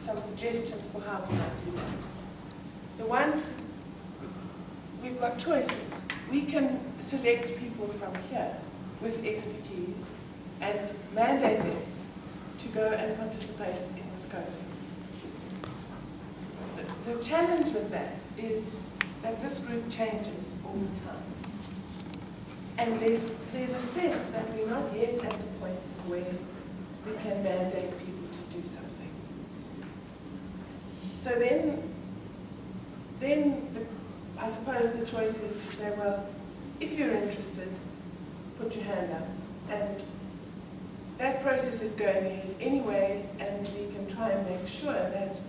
some suggestions for how we might do that. The ones, we've got choices. We can select people from here with expertise and mandate them to go and participate in this scoping. The challenge with that is that this group changes all the time. And there's a sense that we're not yet at the point where we can mandate people to do something. So I suppose the choice is to say, well, if you're interested, put your hand up. And that process is going ahead anyway, and we can try and make sure that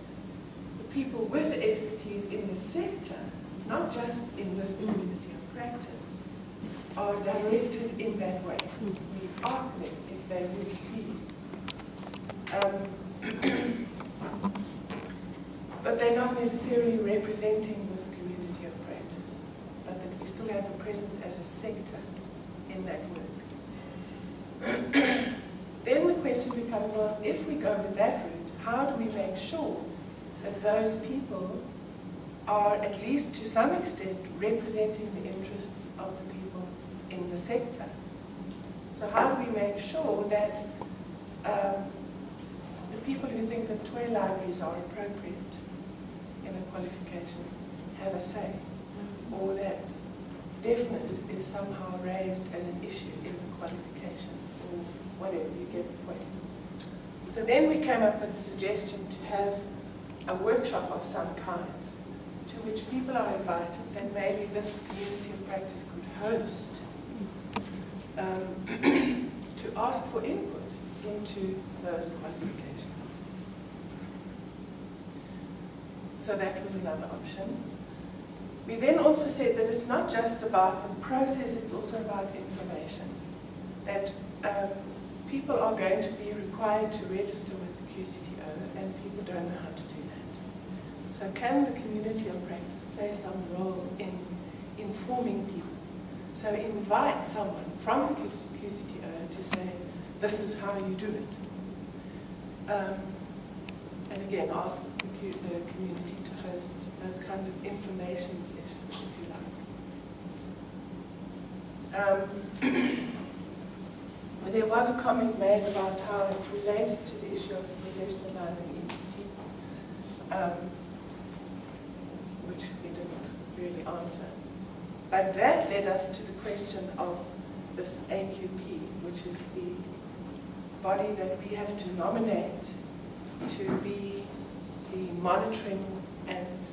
the people with the expertise in the sector, not just in this community of practice, are directed in that way. We ask them if they would please. But they're not necessarily representing this community of practice, but that we still have a presence as a sector in that work. Then the question becomes, well, if we go with that route, how do we make sure that those people are, at least to some extent, representing the interests of the people in the sector? So how do we make sure that the people who think that toy libraries are appropriate in a qualification have a say, or that deafness is somehow raised as an issue in the qualification, or whatever, you get the point. So then we came up with a suggestion to have a workshop of some kind, to which people are invited, that maybe this community of practice could host, to ask for input into those qualifications. So that was another option. We then also said that it's not just about the process, it's also about information. That people are going to be required to register with the QCTO, and people don't know how to do that. So can the community of practice play some role in informing people? So invite someone from the QCTO to say, this is how you do it. And again, ask the community to host those kinds of information sessions, if you like. There was a comment made about how it's related to the issue of professionalizing ECD, which we didn't really answer. But that led us to the question of this AQP, which is the body that we have to nominate to be the monitoring and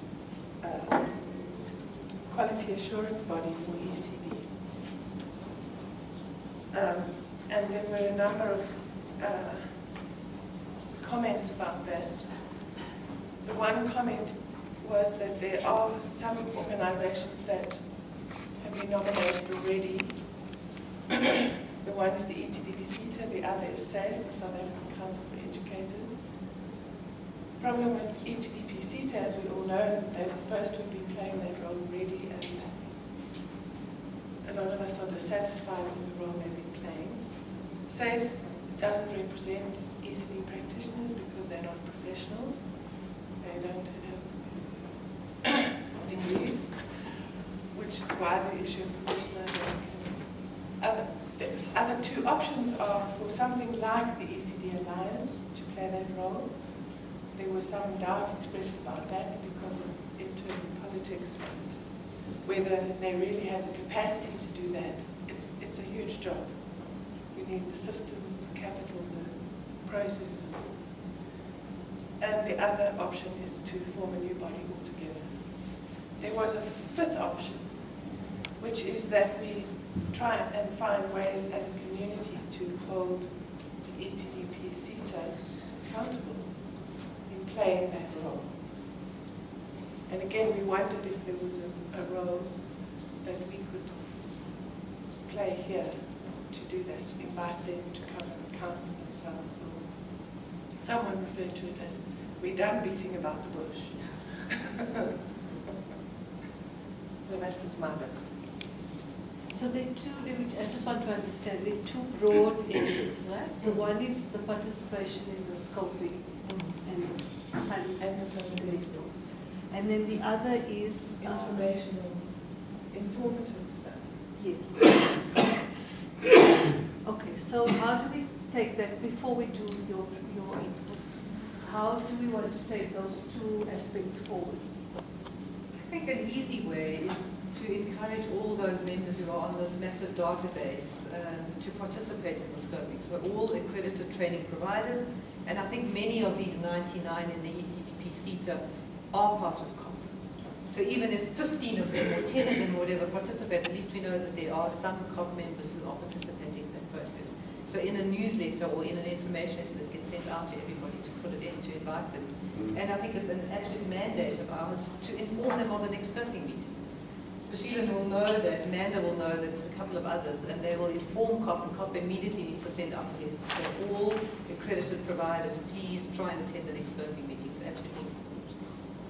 quality assurance body for ECD. And there were a number of comments about that. The one comment was that there are some organizations that have been nominated already. The one is the ECD CoP, the other is SACE, the South African Council for Educators. The problem with ECD CoP, as we all know, is that they're supposed to be playing that role already, and a lot of us are dissatisfied with the role they've been playing. SACE doesn't represent ECD practitioners because they're not professionals. They don't have degrees, which is why the issue of professionalism. The other two options are for something like the ECD Alliance to play that role. There was some doubt expressed about that because of internal politics and whether they really have the capacity to do that. It's a huge job. We need the systems, the capital, the processes. And the other option is to form a new body altogether. There was a fifth option, which is that we try and find ways as a community to hold the ECD CoP accountable in playing that role. And again, we wondered if there was a role that we could play here to do that, invite them to come and account for themselves. Or someone referred to it as, we're done beating about the bush. So that was my bit. So there are two, I just want to understand, there are two broad areas, right? The one is the participation in the scoping and And then the other is informational, informative stuff. Yes. Okay, so how do we take that, before we do your input, how do we want to take those two aspects forward? I think an easy way is to encourage all those members who are on this massive database to participate in the scoping. So all accredited training providers, and I think many of these 99 in the ECD CoP are part of COP. So even if 15 of them or 10 of them or whatever participate, at least we know that there are some COP members who are participating in that process. So in a newsletter or in an information that gets sent out to everybody to put it in, to invite them. And I think it's an absolute mandate of ours to inform them of the next scoping meeting. So Sheila will know that, Amanda will know that there's a couple of others, and they will inform COP, and COP immediately needs to send out a letter to say all accredited providers, please try and attend the next scoping meeting.